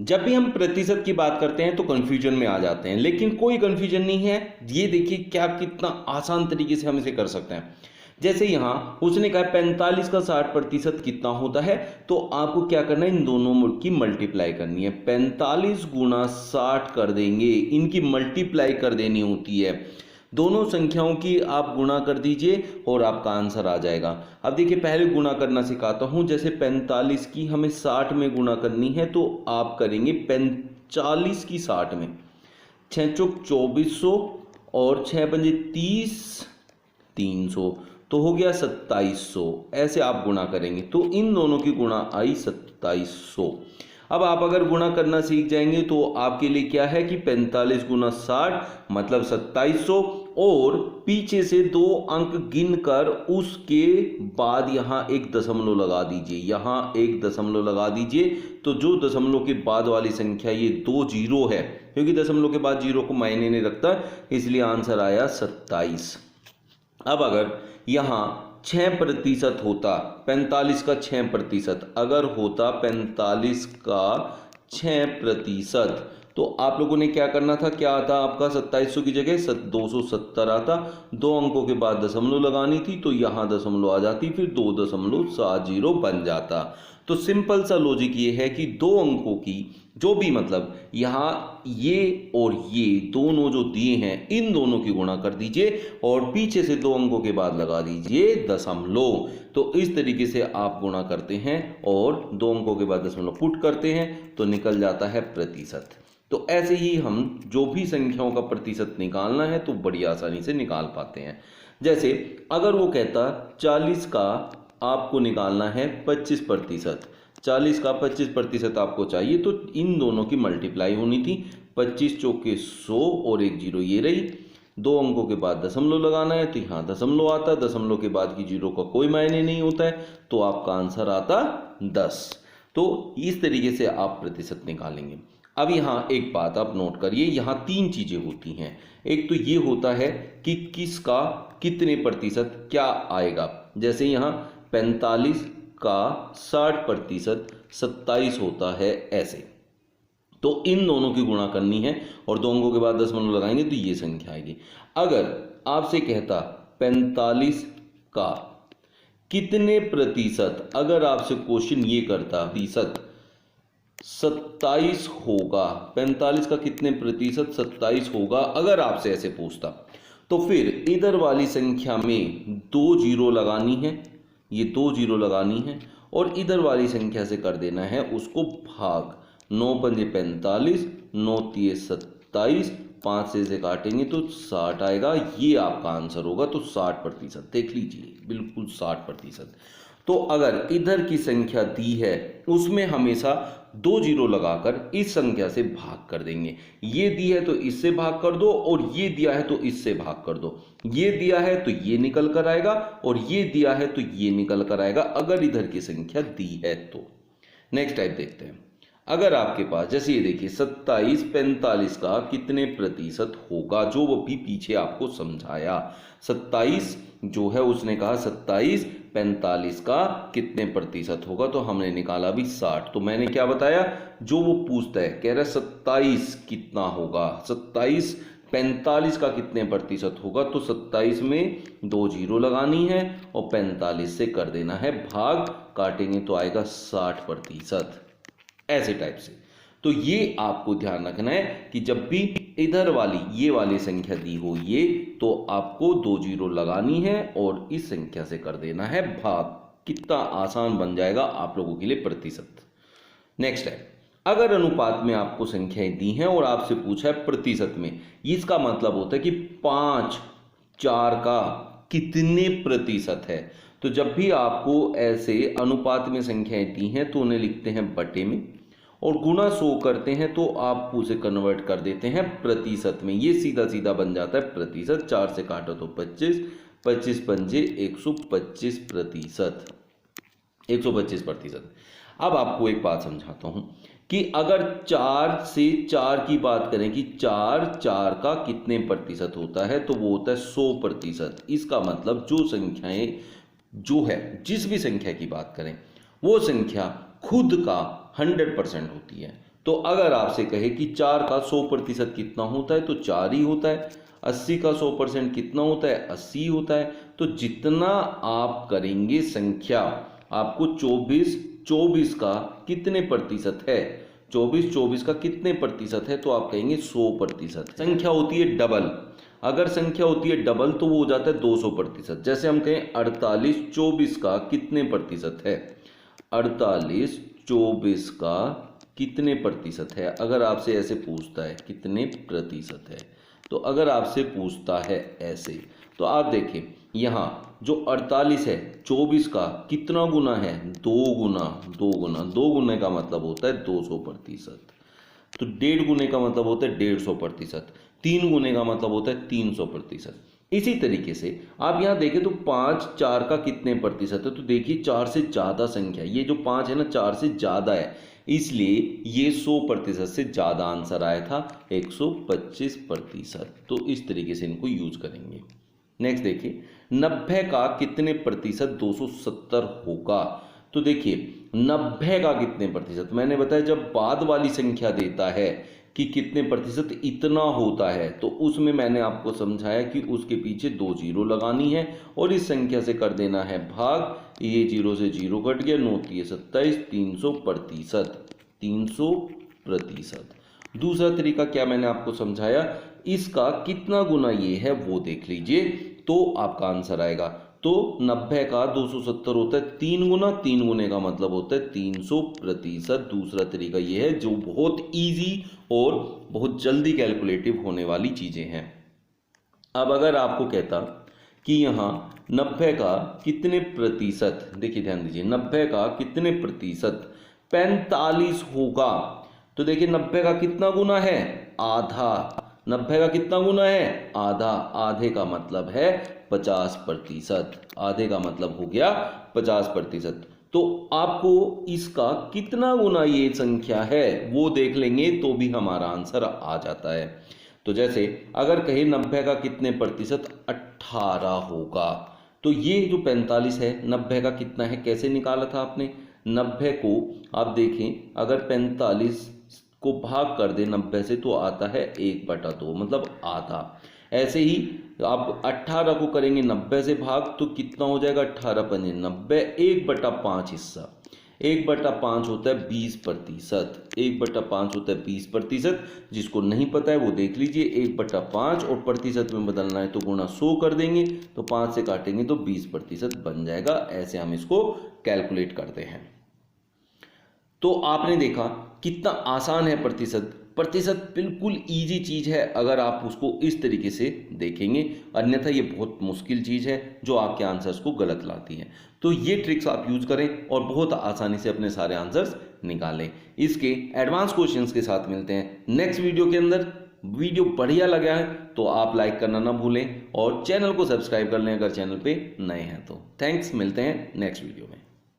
जब भी हम प्रतिशत की बात करते हैं तो कंफ्यूजन में आ जाते हैं, लेकिन कोई कंफ्यूजन नहीं है। ये देखिए क्या कितना आसान तरीके से हम इसे कर सकते हैं। जैसे यहाँ उसने कहा 45 का 60% कितना होता है, तो आपको क्या करना है, इन दोनों की मल्टीप्लाई करनी है। 45 गुणा 60 कर देंगे, इनकी मल्टीप्लाई कर देनी होती है। दोनों संख्याओं की आप गुणा कर दीजिए और आपका आंसर आ जाएगा। अब देखिए पहले गुणा करना सिखाता हूँ। जैसे 45 की हमें 60 में गुणा करनी है, तो आप करेंगे 45 की 60 में, 6 चौक 2400 और 6 पंजे 30, 300, तो हो गया 2700। ऐसे आप गुणा करेंगे तो इन दोनों की गुणा आई 2700। अब आप अगर गुणा करना सीख जाएंगे तो आपके लिए क्या है कि 45 गुना 60 मतलब 2700, और पीछे से 2 अंक गिनकर उसके बाद यहाँ एक दशमलव लगा दीजिए, यहाँ एक दशमलव लगा दीजिए। तो जो दशमलव के बाद वाली संख्या ये 2 जीरो है, क्योंकि दशमलव के बाद जीरो को मायने नहीं रखता, इसलिए आंसर आया 27। अब अगर यहाँ 6% होता, 45 का 6% अगर होता 45 का 6%, तो आप लोगों ने क्या करना था, क्या आता आपका 2700 की जगह 270 आता, 2 अंकों के बाद दशमलव लगानी थी, तो यहाँ दशमलव आ जाती, फिर 2.70 बन जाता। तो सिंपल सा लॉजिक ये है कि 2 अंकों की जो भी, मतलब यहाँ ये और ये दोनों जो दिए हैं, इन दोनों की गुणा कर दीजिए और पीछे से 2 अंकों के बाद लगा दीजिए दशमलव। तो इस तरीके से आप गुणा करते हैं और 2 अंकों के बाद दशमलव पुट करते हैं तो निकल जाता है प्रतिशत। तो ऐसे ही हम जो भी संख्याओं का प्रतिशत निकालना है तो बड़ी आसानी से निकाल पाते हैं। जैसे अगर वो कहता 40 का आपको निकालना है 25%, 40 का 25% आपको चाहिए, तो इन दोनों की मल्टीप्लाई होनी थी। 25 चौके 100 और 1 जीरो ये रही, 2 अंकों के बाद दशमलव लगाना है, तो यहाँ दशमलव आता, दशमलव के बाद की जीरो का कोई मायने नहीं होता है, तो आपका आंसर आता 10। तो इस तरीके से आप प्रतिशत निकालेंगे। अब यहाँ एक बात आप नोट करिए, यहाँ 3 चीज़ें होती हैं। एक तो ये होता है कि किसका कितने प्रतिशत क्या आएगा। जैसे यहाँ 45 का 60% 27 होता है, ऐसे। तो इन दोनों की गुणा करनी है और 2 अंकों के बाद दशमलव लगाएंगे तो ये संख्या आएगी। अगर आपसे कहता 45 का कितने प्रतिशत, अगर आपसे क्वेश्चन ये करता प्रतिशत 27 होगा, 45 का कितने प्रतिशत 27 होगा, अगर आपसे ऐसे पूछता, तो फिर इधर वाली संख्या में 2 जीरो लगानी है, ये 2 जीरो लगानी है, और इधर वाली संख्या से कर देना है उसको भाग। 9 पंजे 45, 9 तिये 27, 5 से काटेंगे तो 60 आएगा। ये आपका आंसर होगा। तो 60%, देख लीजिए बिल्कुल 60%। तो अगर इधर की संख्या दी है उसमें हमेशा 2 जीरो लगाकर इस संख्या से भाग कर देंगे। ये दी है तो इससे भाग कर दो, और ये दिया है तो इससे भाग कर दो। ये दिया है तो ये निकल कर आएगा, और ये दिया है तो ये निकल कर आएगा, अगर इधर की संख्या दी है तो। नेक्स्ट टाइप देखते हैं। अगर आपके पास जैसे ये देखिए 27 45 का कितने प्रतिशत होगा, जो वो भी पीछे आपको समझाया। 27 जो है उसने कहा 27 45 का कितने प्रतिशत होगा, तो हमने निकाला भी 60। तो मैंने क्या बताया, जो वो पूछता है कह रहा है 27 कितना होगा, 27 45 का कितने प्रतिशत होगा, तो 27 में 2 जीरो लगानी है और 45 से कर देना है भाग, काटेंगे तो आएगा 60%। ऐसे टाइप से। तो ये आपको ध्यान रखना है कि जब भी इधर वाली ये वाली संख्या दी हो ये, तो आपको 2 जीरो लगानी है और इस संख्या से कर देना है भाग। कितना आसान बन जाएगा आप लोगों के लिए प्रतिशत। नेक्स्ट है, अगर अनुपात में आपको संख्याएं दी हैं और आपसे पूछा है प्रतिशत में, इसका मतलब होता है कि 5 4 का कितने प्रतिशत है। तो जब भी आपको ऐसे अनुपात में संख्याएं दी हैं तो उन्हें लिखते हैं बटे में, और गुना 100 करते हैं तो आप उसे कन्वर्ट कर देते हैं प्रतिशत में। ये सीधा सीधा बन जाता है प्रतिशत। 4 से काटो तो 25, 25 पंजे 125%, 125%। अब आपको एक बात समझाता हूं कि अगर 4 से 4 की बात करें कि 4 4 का कितने प्रतिशत होता है, तो वो होता है 100%। इसका मतलब जो संख्याएं जो है, जिस भी संख्या की बात करें, वो संख्या खुद का 100% होती है। तो अगर आपसे कहे कि 4 का 100% कितना होता है तो 4 ही होता है, 80 का 100% कितना होता है 80 होता है। तो जितना आप करेंगे संख्या, आपको 24 का कितने प्रतिशत है, 24 का कितने प्रतिशत है, तो आप कहेंगे 100%। संख्या होती है डबल, अगर संख्या होती है डबल तो वो हो जाता है 200%। जैसे हम कहें 48 24 का कितने प्रतिशत है, 48 24 का कितने प्रतिशत है। अगर आपसे ऐसे पूछता है कितने प्रतिशत है, तो अगर आपसे पूछता है ऐसे, तो आप देखिए यहाँ जो 48 है 24 का कितना गुना है, 2 गुना। 2 गुने का मतलब होता है 200%। तो 1.5 गुने का मतलब होता है 150%। 3 गुने का मतलब होता है 300%। इसी तरीके से आप यहाँ देखें तो 5 4 का कितने प्रतिशत है, तो देखिए 4 से ज़्यादा संख्या, ये जो 5 है ना 4 से ज़्यादा है, इसलिए ये 100% से ज़्यादा आंसर आया था 125%। तो इस तरीके से इनको यूज करेंगे। नेक्स्ट देखिए 90 का कितने प्रतिशत 270 होगा। तो देखिए 90 का कितने प्रतिशत, मैंने बताया जब बाद वाली संख्या देता है कि कितने प्रतिशत इतना होता है, तो उसमें मैंने आपको समझाया कि उसके पीछे 2 जीरो लगानी है और इस संख्या से कर देना है भाग। ये 0 से 0 कट गया, 9 3 27, 300%। 300%। दूसरा तरीका क्या मैंने आपको समझाया, इसका कितना गुना ये है वो देख लीजिए तो आपका आंसर आएगा। तो 90 का 270 होता है 3 गुना, 3 गुने का मतलब होता है 300%। दूसरा तरीका ये है जो बहुत इजी और बहुत जल्दी कैलकुलेटिव होने वाली चीजें हैं। अब अगर आपको कहता कि यहाँ 90 का कितने प्रतिशत, देखिए ध्यान दीजिए 90 का कितने प्रतिशत 45 होगा, तो देखिए 90 का कितना गुना है, आधा। 90 का कितना गुना है, आधा। आधे का मतलब है 50%। आधे का मतलब हो गया 50%। तो आपको इसका कितना गुना ये संख्या है वो देख लेंगे तो भी हमारा आंसर आ जाता है। तो जैसे अगर कहे 90 का कितने प्रतिशत 18 होगा, तो ये जो 45 है 90 का कितना है कैसे निकाला था आपने, 90 को आप देखें अगर 45 को भाग कर दे 90 से तो आता है 1/2, मतलब आधा। ऐसे ही आप 18 को करेंगे 90 से भाग तो कितना हो जाएगा, 18 पंजे 90, 1/5 हिस्सा। 1/5 होता है 20%। 1/5 होता है 20%। जिसको नहीं पता है वो देख लीजिए, 1/5 और प्रतिशत में बदलना है तो गुणा 100 कर देंगे, तो 5 से काटेंगे तो 20% बन जाएगा। ऐसे हम इसको कैलकुलेट करते हैं। तो आपने देखा कितना आसान है प्रतिशत। प्रतिशत बिल्कुल इजी चीज़ है अगर आप उसको इस तरीके से देखेंगे, अन्यथा ये बहुत मुश्किल चीज़ है जो आपके आंसर्स को गलत लाती है। तो ये ट्रिक्स आप यूज करें और बहुत आसानी से अपने सारे आंसर्स निकालें। इसके एडवांस क्वेश्चंस के साथ मिलते हैं नेक्स्ट वीडियो के अंदर। वीडियो बढ़िया लगा है तो आप लाइक करना ना भूलें और चैनल को सब्सक्राइब कर लें अगर चैनल पे नए हैं तो। थैंक्स, मिलते हैं नेक्स्ट वीडियो में।